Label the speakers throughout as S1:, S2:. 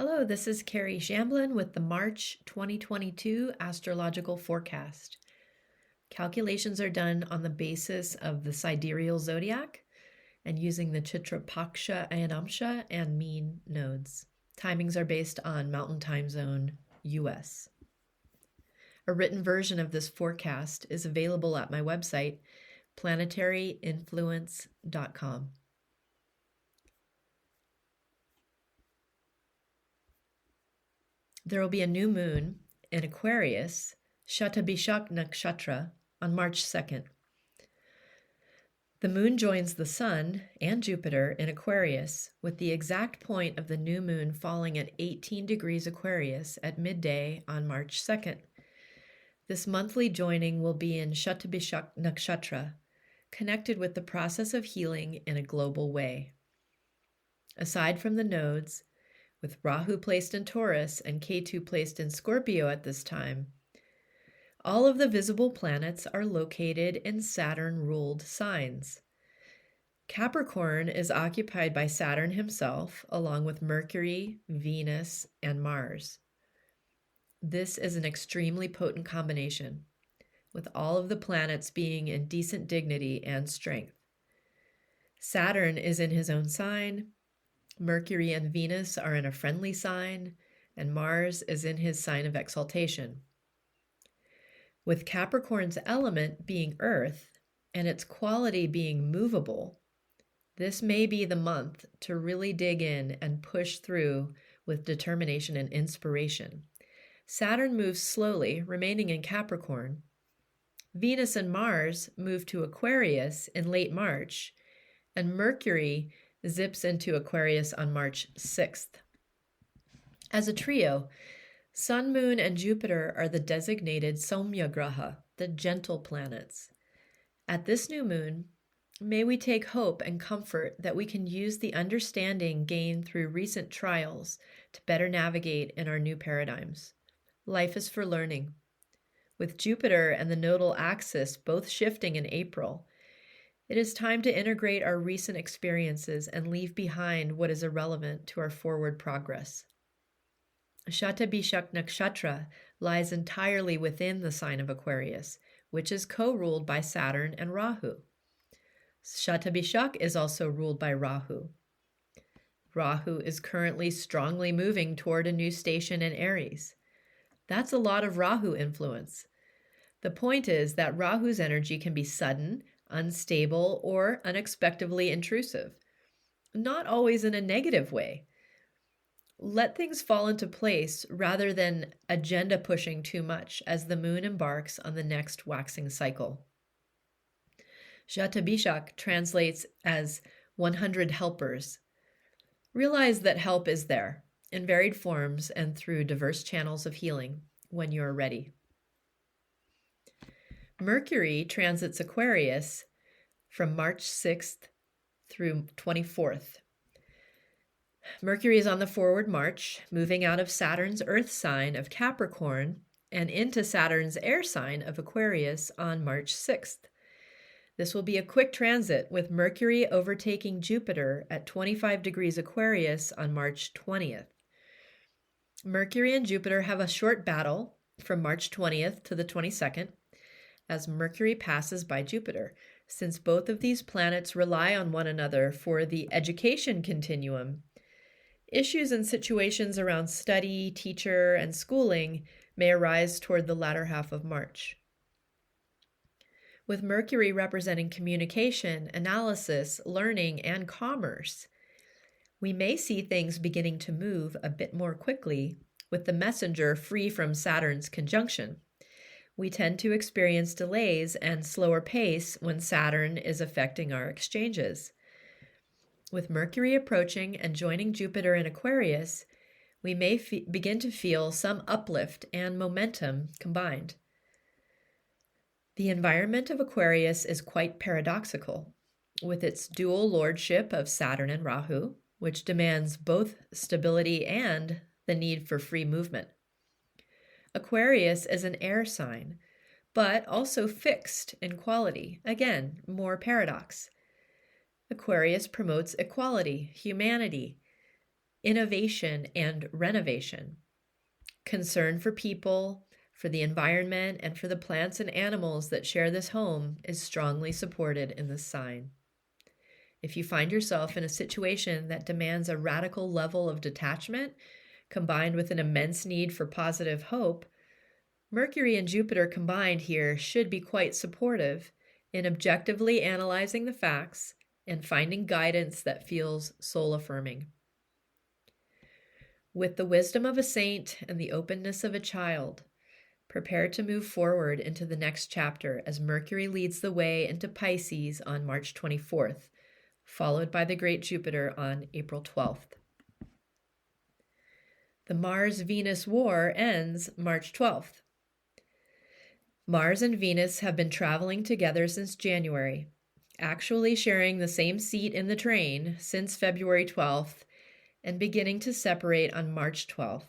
S1: Hello, this is Kerry Shamblin with the March 2022 Astrological Forecast. Calculations are done on the basis of the sidereal zodiac and using the Chitra Paksha, Ayanamsha, and mean nodes. Timings are based on Mountain Time Zone, US. A written version of this forecast is available at my website, planetaryinfluence.com. There will be a new moon in Aquarius, Shatabhishak Nakshatra, on March 2nd. The moon joins the Sun and Jupiter in Aquarius, with the exact point of the new moon falling at 18 degrees Aquarius at midday on March 2nd. This monthly joining will be in Shatabhishak Nakshatra, connected with the process of healing in a global way. Aside from the nodes, with Rahu placed in Taurus and Ketu placed in Scorpio at this time, all of the visible planets are located in Saturn-ruled signs. Capricorn is occupied by Saturn himself, along with Mercury, Venus, and Mars. This is an extremely potent combination, with all of the planets being in decent dignity and strength. Saturn is in his own sign, Mercury and Venus are in a friendly sign, and Mars is in his sign of exaltation. With Capricorn's element being earth and its quality being movable, this may be the month to really dig in and push through with determination and inspiration. Saturn moves slowly, remaining in Capricorn. Venus and Mars move to Aquarius in late March, and Mercury zips into Aquarius on March 6th. As a trio, Sun, Moon, and Jupiter are the designated Soumya Graha, the gentle planets. At this new moon, may we take hope and comfort that we can use the understanding gained through recent trials to better navigate in our new paradigms. Life is for learning. With Jupiter and the nodal axis both shifting in April, it is time to integrate our recent experiences and leave behind what is irrelevant to our forward progress. Shatabhishak Nakshatra lies entirely within the sign of Aquarius, which is co-ruled by Saturn and Rahu. Shatabhishak is also ruled by Rahu. Rahu is currently strongly moving toward a new station in Aries. That's a lot of Rahu influence. The point is that Rahu's energy can be sudden, unstable, or unexpectedly intrusive, not always in a negative way. Let things fall into place rather than agenda pushing too much as the moon embarks on the next waxing cycle. Shatabhishak translates as 100 helpers. Realize that help is there in varied forms and through diverse channels of healing when you are ready. Mercury transits Aquarius from March 6th through 24th. Mercury is on the forward march, moving out of Saturn's earth sign of Capricorn and into Saturn's air sign of Aquarius on March 6th. This will be a quick transit, with Mercury overtaking Jupiter at 25 degrees Aquarius on March 20th. Mercury and Jupiter have a short battle from March 20th to the 22nd, as Mercury passes by Jupiter, since both of these planets rely on one another for the education continuum. Issues and situations around study, teacher, and schooling may arise toward the latter half of March. With Mercury representing communication, analysis, learning, and commerce, we may see things beginning to move a bit more quickly with the messenger free from Saturn's conjunction. We tend to experience delays and slower pace when Saturn is affecting our exchanges. With Mercury approaching and joining Jupiter in Aquarius, we may begin to feel some uplift and momentum combined. The environment of Aquarius is quite paradoxical, with its dual lordship of Saturn and Rahu, which demands both stability and the need for free movement. Aquarius is an air sign, but also fixed in quality. Again, more paradox. Aquarius promotes equality, humanity, innovation and renovation. Concern for people, for the environment, and for the plants and animals that share this home is strongly supported in this sign. If you find yourself in a situation that demands a radical level of detachment, combined with an immense need for positive hope, Mercury and Jupiter combined here should be quite supportive in objectively analyzing the facts and finding guidance that feels soul-affirming. With the wisdom of a saint and the openness of a child, prepare to move forward into the next chapter as Mercury leads the way into Pisces on March 24th, followed by the great Jupiter on April 12th. The Mars-Venus war ends March 12th. Mars and Venus have been traveling together since January, actually sharing the same seat in the train since February 12th, and beginning to separate on March 12th.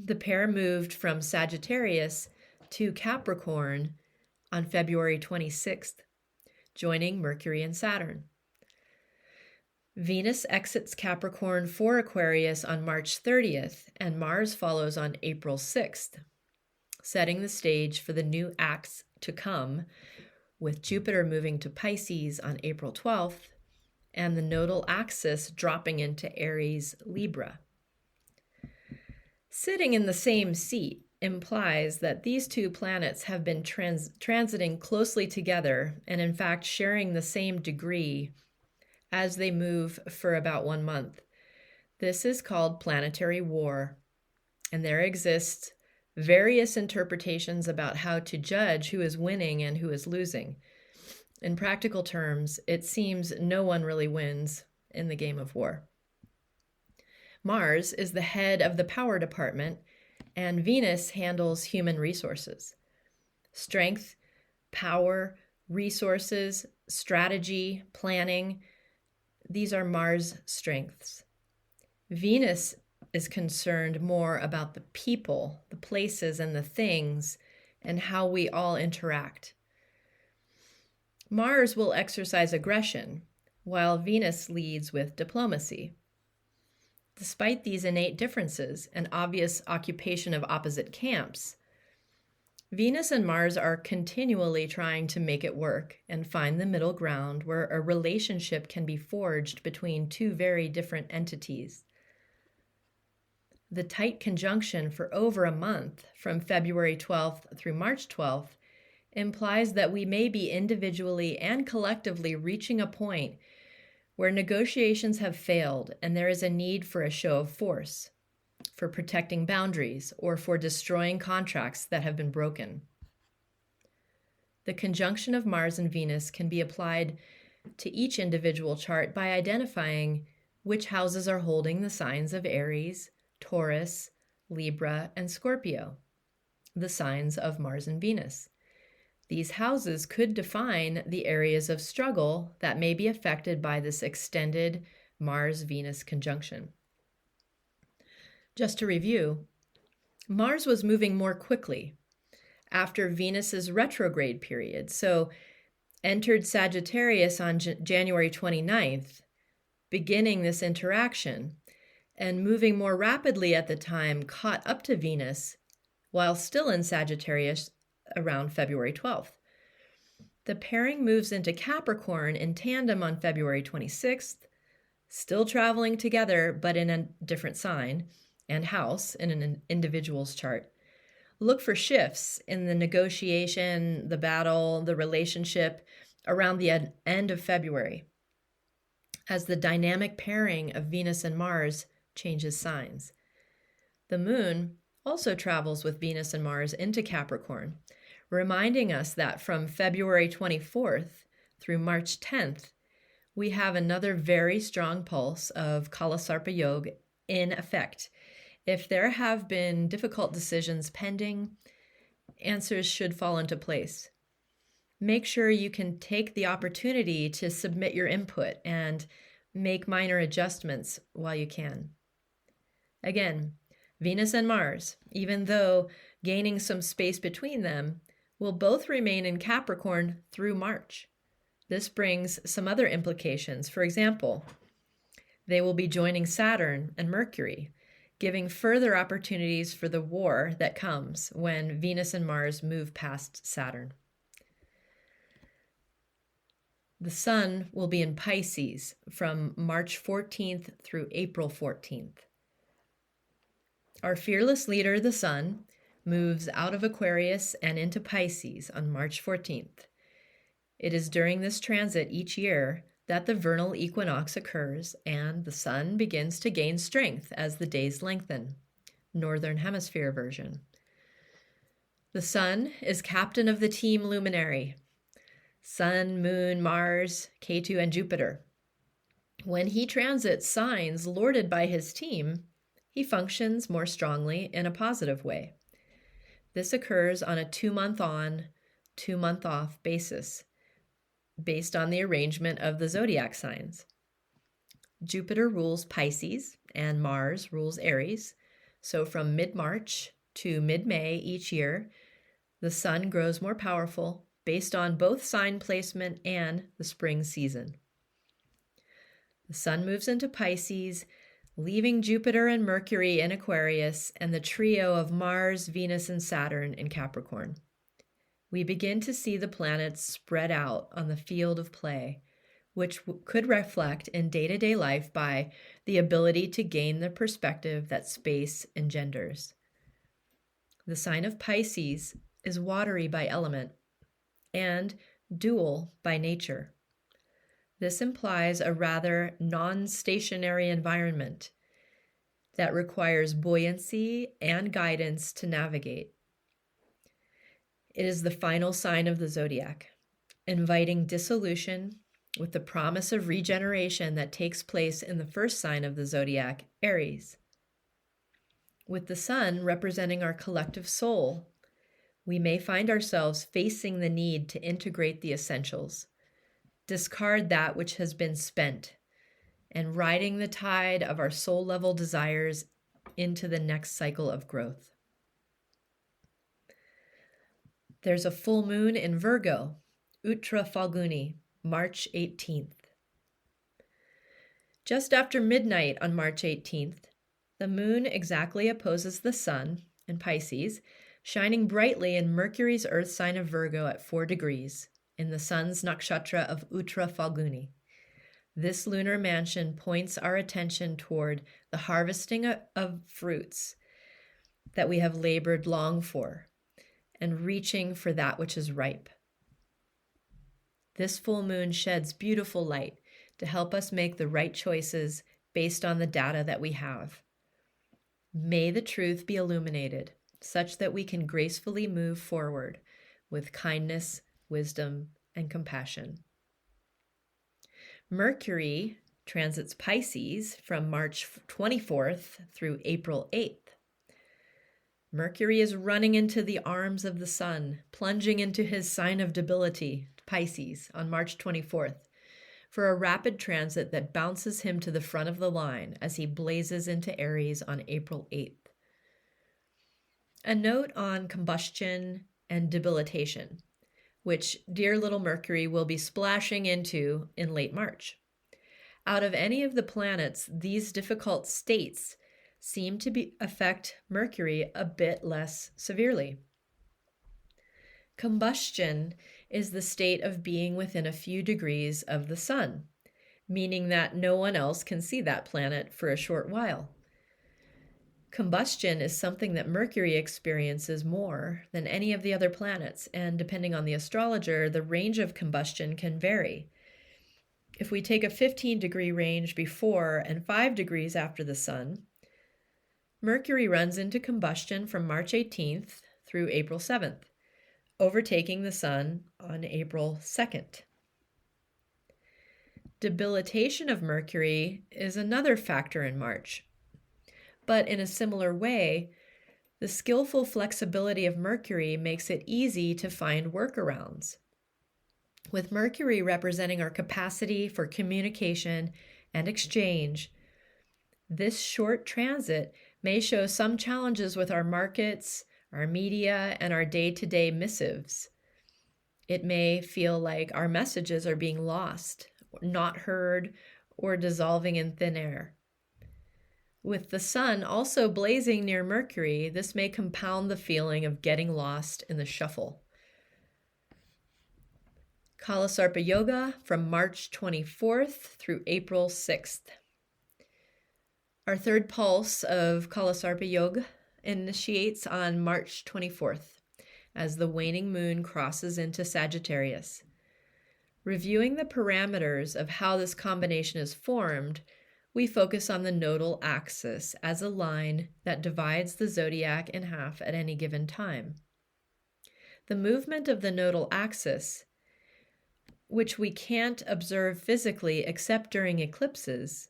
S1: The pair moved from Sagittarius to Capricorn on February 26th, joining Mercury and Saturn. Venus exits Capricorn for Aquarius on March 30th, and Mars follows on April 6th, setting the stage for the new acts to come, with Jupiter moving to Pisces on April 12th, and the nodal axis dropping into Aries Libra. Sitting in the same seat implies that these two planets have been transiting closely together and in fact sharing the same degree as they move for about 1 month. This is called planetary war, and there exists various interpretations about how to judge who is winning and who is losing. In practical terms, it seems no one really wins in the game of war. Mars is the head of the power department, and Venus handles human resources. Strength, power, resources, strategy, planning, these are Mars' strengths. Venus is concerned more about the people, the places, and the things, and how we all interact. Mars will exercise aggression, while Venus leads with diplomacy. Despite these innate differences and obvious occupation of opposite camps, Venus and Mars are continually trying to make it work and find the middle ground where a relationship can be forged between two very different entities. The tight conjunction for over a month, from February 12th through March 12th, implies that we may be individually and collectively reaching a point where negotiations have failed and there is a need for a show of force, for protecting boundaries, or for destroying contracts that have been broken. The conjunction of Mars and Venus can be applied to each individual chart by identifying which houses are holding the signs of Aries, Taurus, Libra, and Scorpio, the signs of Mars and Venus. These houses could define the areas of struggle that may be affected by this extended Mars-Venus conjunction. Just to review, Mars was moving more quickly after Venus's retrograde period, so entered Sagittarius on January 29th, beginning this interaction, and moving more rapidly at the time caught up to Venus while still in Sagittarius around February 12th. The pairing moves into Capricorn in tandem on February 26th, still traveling together but in a different sign and house in an individual's chart. Look for shifts in the negotiation, the battle, the relationship around the end of February, as the dynamic pairing of Venus and Mars changes signs. The moon also travels with Venus and Mars into Capricorn, reminding us that from February 24th through March 10th, we have another very strong pulse of Kala Sarpa Yoga in effect. If there have been difficult decisions pending, answers should fall into place. Make sure you can take the opportunity to submit your input and make minor adjustments while you can. Again, Venus and Mars, even though gaining some space between them, will both remain in Capricorn through March. This brings some other implications. For example, they will be joining Saturn and Mercury, giving further opportunities for the war that comes when Venus and Mars move past Saturn. The Sun will be in Pisces from March 14th through April 14th. Our fearless leader, the Sun, moves out of Aquarius and into Pisces on March 14th. It is during this transit each year that the vernal equinox occurs and the Sun begins to gain strength as the days lengthen. Northern Hemisphere version. The Sun is captain of the team luminary. Sun, Moon, Mars, Ketu, and Jupiter. When he transits signs lorded by his team, he functions more strongly in a positive way. This occurs on a 2-month on, 2-month off basis, based on the arrangement of the zodiac signs. Jupiter rules Pisces and Mars rules Aries, so from mid-March to mid-May each year, the Sun grows more powerful based on both sign placement and the spring season. The Sun moves into Pisces, leaving Jupiter and Mercury in Aquarius and the trio of Mars, Venus, and Saturn in Capricorn. We begin to see the planets spread out on the field of play, which could reflect in day-to-day life by the ability to gain the perspective that space engenders. The sign of Pisces is watery by element and dual by nature. This implies a rather non-stationary environment that requires buoyancy and guidance to navigate. It is the final sign of the zodiac, inviting dissolution with the promise of regeneration that takes place in the first sign of the zodiac, Aries. With the Sun representing our collective soul, we may find ourselves facing the need to integrate the essentials, discard that which has been spent, and riding the tide of our soul-level desires into the next cycle of growth. There's a full moon in Virgo, Uttra Falguni, March 18th. Just after midnight on March 18th, the moon exactly opposes the Sun in Pisces, shining brightly in Mercury's earth sign of Virgo at 4 degrees, in the Sun's nakshatra of Uttra Falguni. This lunar mansion points our attention toward the harvesting of fruits that we have labored long for, and reaching for that which is ripe. This full moon sheds beautiful light to help us make the right choices based on the data that we have. May the truth be illuminated, such that we can gracefully move forward with kindness, wisdom, and compassion. Mercury transits Pisces from March 24th through April 8th. Mercury is running into the arms of the Sun, plunging into his sign of debility, Pisces, on March 24th, for a rapid transit that bounces him to the front of the line as he blazes into Aries on April 8th. A note on combustion and debilitation, which dear little Mercury will be splashing into in late March. Out of any of the planets, these difficult states seem to affect Mercury a bit less severely. Combustion is the state of being within a few degrees of the Sun, meaning that no one else can see that planet for a short while. Combustion is something that Mercury experiences more than any of the other planets, and depending on the astrologer, the range of combustion can vary. If we take a 15-degree range before and 5 degrees after the Sun, Mercury runs into combustion from March 18th through April 7th, overtaking the Sun on April 2nd. Debilitation of Mercury is another factor in March. But in a similar way, the skillful flexibility of Mercury makes it easy to find workarounds. With Mercury representing our capacity for communication and exchange, this short transit may show some challenges with our markets, our media, and our day-to-day missives. It may feel like our messages are being lost, not heard, or dissolving in thin air. With the Sun also blazing near Mercury, this may compound the feeling of getting lost in the shuffle. Kala Sarpa Yoga from March 24th through April 6th. Our third pulse of Kala Sarpa Yoga initiates on March 24th as the waning moon crosses into Sagittarius. Reviewing the parameters of how this combination is formed, we focus on the nodal axis as a line that divides the zodiac in half at any given time. The movement of the nodal axis, which we can't observe physically except during eclipses,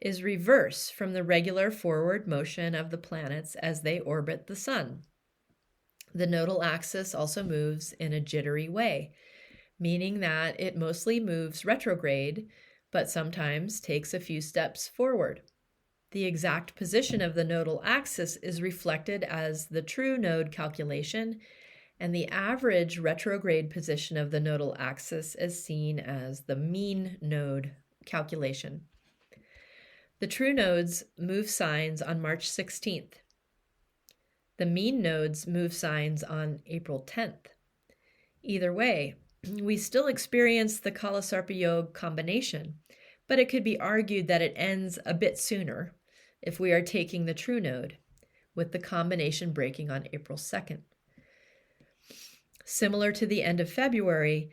S1: is reverse from the regular forward motion of the planets as they orbit the Sun. The nodal axis also moves in a jittery way, meaning that it mostly moves retrograde, but sometimes takes a few steps forward. The exact position of the nodal axis is reflected as the true node calculation, and the average retrograde position of the nodal axis is seen as the mean node calculation. The true nodes move signs on March 16th. The mean nodes move signs on April 10th. Either way, we still experience the Kala Sarpa Yoga combination, but it could be argued that it ends a bit sooner if we are taking the true node, with the combination breaking on April 2nd. Similar to the end of February,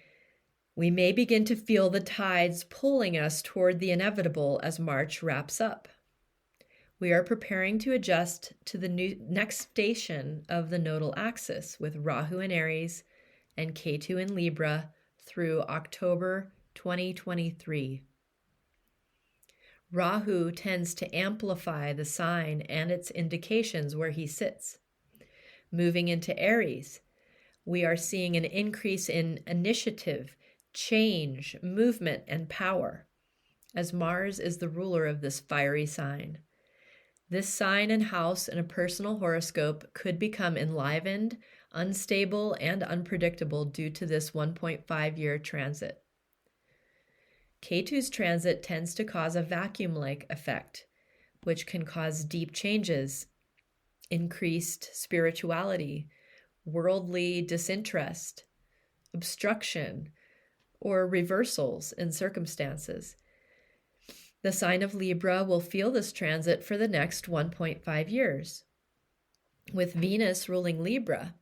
S1: we may begin to feel the tides pulling us toward the inevitable as March wraps up. We are preparing to adjust to the next station of the nodal axis with Rahu in Aries and Ketu in Libra through October 2023. Rahu tends to amplify the sign and its indications where he sits. Moving into Aries, we are seeing an increase in initiative, change, movement, and power, as Mars is the ruler of this fiery sign. This sign and house in a personal horoscope could become enlivened, unstable, and unpredictable due to this 1.5-year transit. Ketu's transit tends to cause a vacuum-like effect, which can cause deep changes, increased spirituality, worldly disinterest, obstruction, or reversals in circumstances. The sign of Libra will feel this transit for the next 1.5 years. With Venus ruling Libra,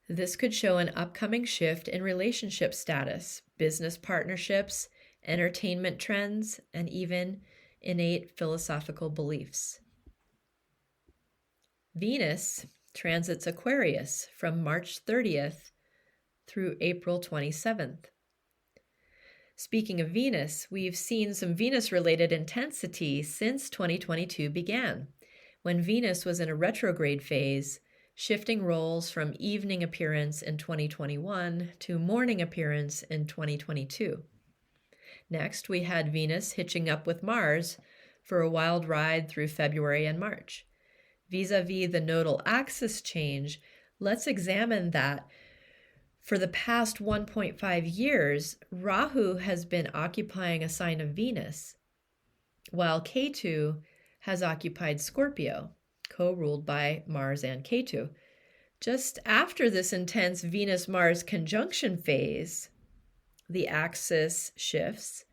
S1: this could show an upcoming shift in relationship status, business partnerships, entertainment trends, and even innate philosophical beliefs. Venus transits Aquarius from March 30th through April 27th. Speaking of Venus, we've seen some Venus-related intensity since 2022 began, when Venus was in a retrograde phase, shifting roles from evening appearance in 2021 to morning appearance in 2022. Next, we had Venus hitching up with Mars for a wild ride through February and March. Vis-a-vis the nodal axis change, let's examine that. For the past 1.5 years, Rahu has been occupying a sign of Venus, while Ketu has occupied Scorpio, co-ruled by Mars and Ketu. Just after this intense Venus-Mars conjunction phase, the axis shifts,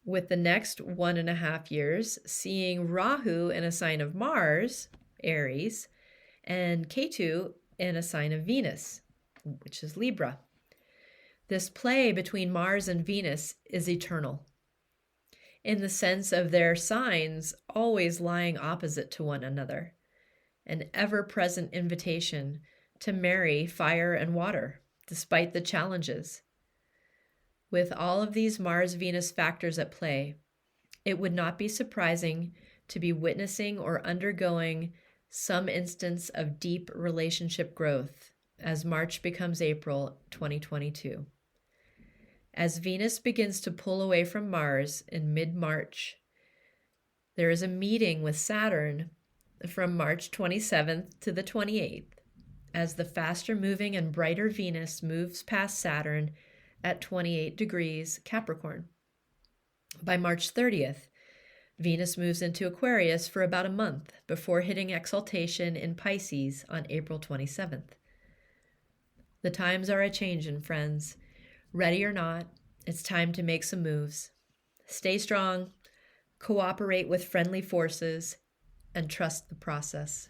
S1: with the next 1.5 years seeing Rahu in a sign of Mars, Aries, and Ketu in a sign of Venus, which is Libra. This play between Mars and Venus is eternal, in the sense of their signs always lying opposite to one another, an ever-present invitation to marry fire and water, despite the challenges. With all of these Mars-Venus factors at play, it would not be surprising to be witnessing or undergoing some instance of deep relationship growth as March becomes April 2022. As Venus begins to pull away from Mars in mid-March, there is a meeting with Saturn from March 27th to the 28th, as the faster-moving and brighter Venus moves past Saturn at 28 degrees Capricorn. By March 30th, Venus moves into Aquarius for about a month before hitting exaltation in Pisces on April 27th. The times are a-changin', friends. Ready or not, it's time to make some moves. Stay strong, cooperate with friendly forces, and trust the process.